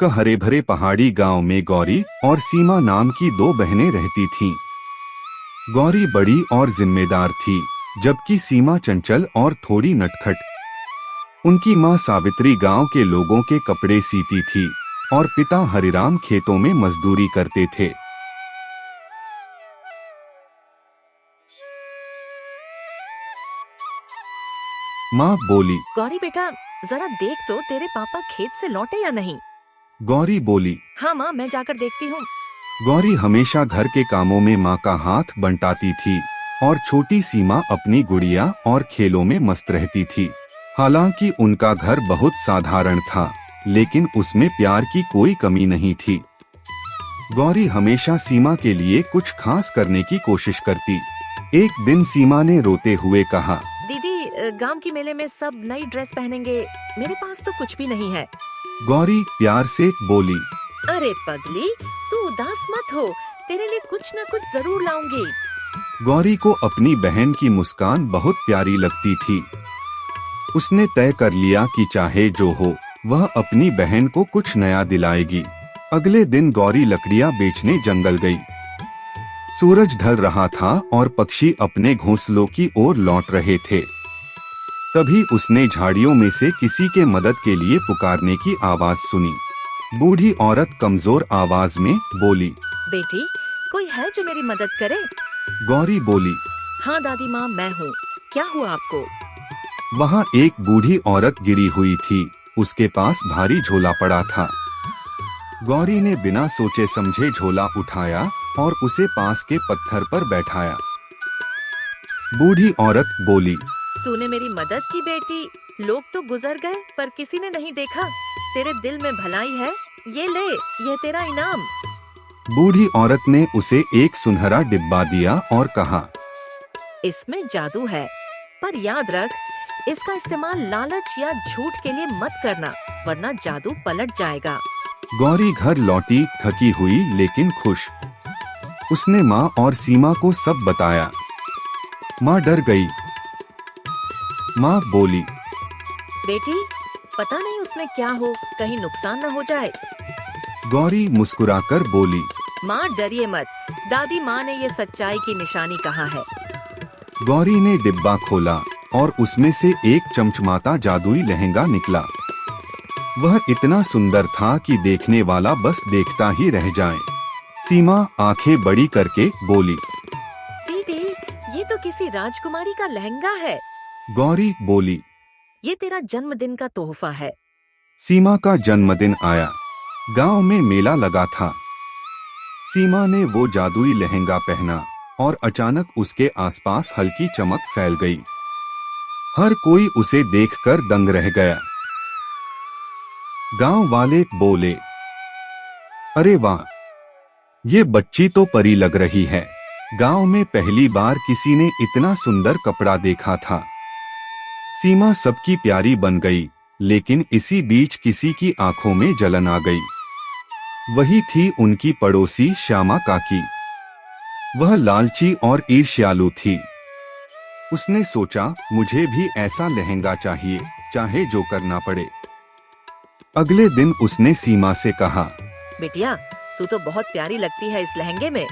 का हरे भरे पहाड़ी गांव में गौरी और सीमा नाम की दो बहनें रहती थीं। गौरी बड़ी और जिम्मेदार थी, जबकि सीमा चंचल और थोड़ी नटखट। उनकी माँ सावित्री गांव के लोगों के कपड़े सीती थी और पिता हरिराम खेतों में मजदूरी करते थे। माँ बोली, गौरी बेटा, जरा देख तो तेरे पापा खेत से लौटे या नहीं। गौरी बोली, हाँ माँ, मैं जाकर देखती हूँ। गौरी हमेशा घर के कामों में माँ का हाथ बंटाती थी और छोटी सीमा अपनी गुड़िया और खेलों में मस्त रहती थी। हालांकि उनका घर बहुत साधारण था, लेकिन उसमें प्यार की कोई कमी नहीं थी। गौरी हमेशा सीमा के लिए कुछ खास करने की कोशिश करती। एक दिन सीमा ने रोते हुए कहा, दीदी, गांव की मेले में सब नई ड्रेस पहनेंगे, मेरे पास तो कुछ भी नहीं है। गौरी प्यार से बोली, अरे पगली, तू उदास मत हो, तेरे लिए कुछ न कुछ जरूर लाऊंगी। गौरी को अपनी बहन की मुस्कान बहुत प्यारी लगती थी। उसने तय कर लिया कि चाहे जो हो, वह अपनी बहन को कुछ नया दिलाएगी। अगले दिन गौरी लकड़ियां बेचने जंगल गई। सूरज ढल रहा था और पक्षी अपने घोंसलों की ओर लौट रहे थे। तभी उसने झाड़ियों में से किसी के मदद के लिए पुकारने की आवाज सुनी। बूढ़ी औरत कमजोर आवाज में बोली, बेटी, कोई है जो मेरी मदद करे? गौरी बोली, हाँ दादी माँ, मैं हूँ। क्या हुआ आपको? वहाँ एक बूढ़ी औरत गिरी हुई थी। उसके पास भारी झोला पड़ा था। गौरी ने बिना सोचे समझे झोला उठाया और उसे पास के पत्थर पर बैठाया। बूढ़ी औरत बोली, तूने मेरी मदद की बेटी, लोग तो गुजर गए पर किसी ने नहीं देखा। तेरे दिल में भलाई है, ये ले, यह तेरा इनाम। बूढ़ी औरत ने उसे एक सुनहरा डिब्बा दिया और कहा, इसमें जादू है, पर याद रख, इसका इस्तेमाल लालच या झूठ के लिए मत करना, वरना जादू पलट जाएगा। गौरी घर लौटी, थकी हुई लेकिन खुश। उसने माँ और सीमा को सब बताया। माँ डर गई। माँ बोली, बेटी, पता नहीं उसमें क्या हो, कहीं नुकसान न हो जाए। गौरी मुस्कुराकर बोली, माँ डरिए मत, दादी माँ ने ये सच्चाई की निशानी कहा है। गौरी ने डिब्बा खोला और उसमें से एक चमचमाता जादुई लहंगा निकला। वह इतना सुंदर था कि देखने वाला बस देखता ही रह जाए। सीमा आंखें बड़ी करके बोली, दीदी, ये तो किसी राजकुमारी का लहंगा है। गौरी बोली, ये तेरा जन्मदिन का तोहफा है। सीमा का जन्मदिन आया। गांव में मेला लगा था। सीमा ने वो जादुई लहंगा पहना और अचानक उसके आसपास हल्की चमक फैल गई। हर कोई उसे देखकर दंग रह गया। गांव वाले बोले, अरे वाह, ये बच्ची तो परी लग रही है। गांव में पहली बार किसी ने इतना सुंदर कपड़ा देखा था। सीमा सबकी प्यारी बन गई, लेकिन इसी बीच किसी की आंखों में जलन आ गई। वही थी उनकी पड़ोसी श्यामा काकी। वह लालची और ईर्ष्यालु थी। उसने सोचा, मुझे भी ऐसा लहंगा चाहिए, चाहे जो करना पड़े। अगले दिन उसने सीमा से कहा, बिटिया, तू तो बहुत प्यारी लगती है इस लहंगे में।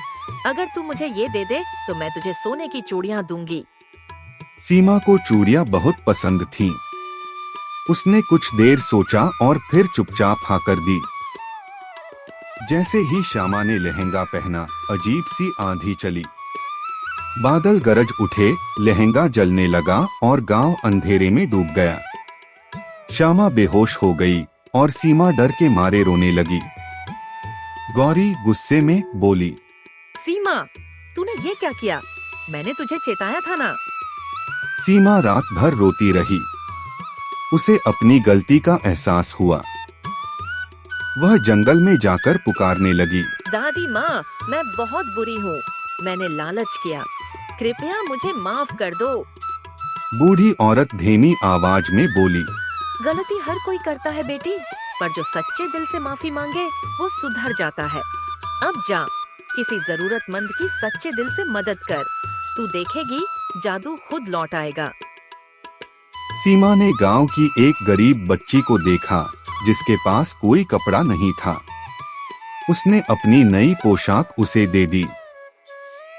अगर तू मुझे ये दे दे तो मैं तुझे सोने की चूड़ियाँ दूंगी। सीमा को चूड़ियाँ बहुत पसंद थीं। उसने कुछ देर सोचा और फिर चुपचाप हाँ कर दी। जैसे ही श्यामा ने लहंगा पहना, अजीब सी आंधी चली। बादल गरज उठे, लहंगा जलने लगा और गांव अंधेरे में डूब गया। श्यामा बेहोश हो गई और सीमा डर के मारे रोने लगी। गौरी गुस्से में बोली, सीमा, तूने ये क्या किया? मैंने तुझे चेताया था ना। सीमा रात भर रोती रही। उसे अपनी गलती का एहसास हुआ। वह जंगल में जाकर पुकारने लगी, दादी माँ, मैं बहुत बुरी हूँ, मैंने लालच किया, कृपया मुझे माफ कर दो। बूढ़ी औरत धीमी आवाज में बोली, गलती हर कोई करता है बेटी, पर जो सच्चे दिल से माफी मांगे वो सुधर जाता है। अब जा, किसी जरूरतमंद की सच्चे दिल से मदद कर, तू देखेगी जादू खुद लौट आएगा। सीमा ने गांव की एक गरीब बच्ची को देखा जिसके पास कोई कपड़ा नहीं था। उसने अपनी नई पोशाक उसे दे दी।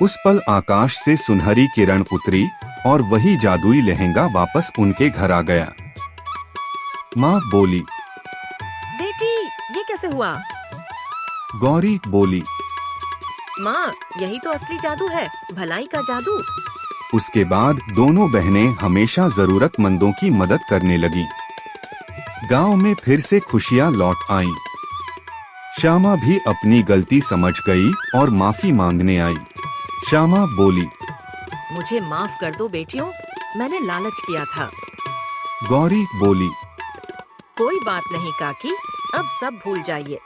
उस पल आकाश से सुनहरी किरण उतरी और वही जादुई लहंगा वापस उनके घर आ गया। माँ बोली, बेटी ये कैसे हुआ? गौरी बोली, माँ यही तो असली जादू है, भलाई का जादू। उसके बाद दोनों बहनें हमेशा जरूरतमंदों की मदद करने लगी। गांव में फिर से खुशियां लौट आईं। श्यामा भी अपनी गलती समझ गई और माफी मांगने आई। श्यामा बोली, मुझे माफ कर दो बेटियों, मैंने लालच किया था। गौरी बोली, कोई बात नहीं काकी, अब सब भूल जाइए।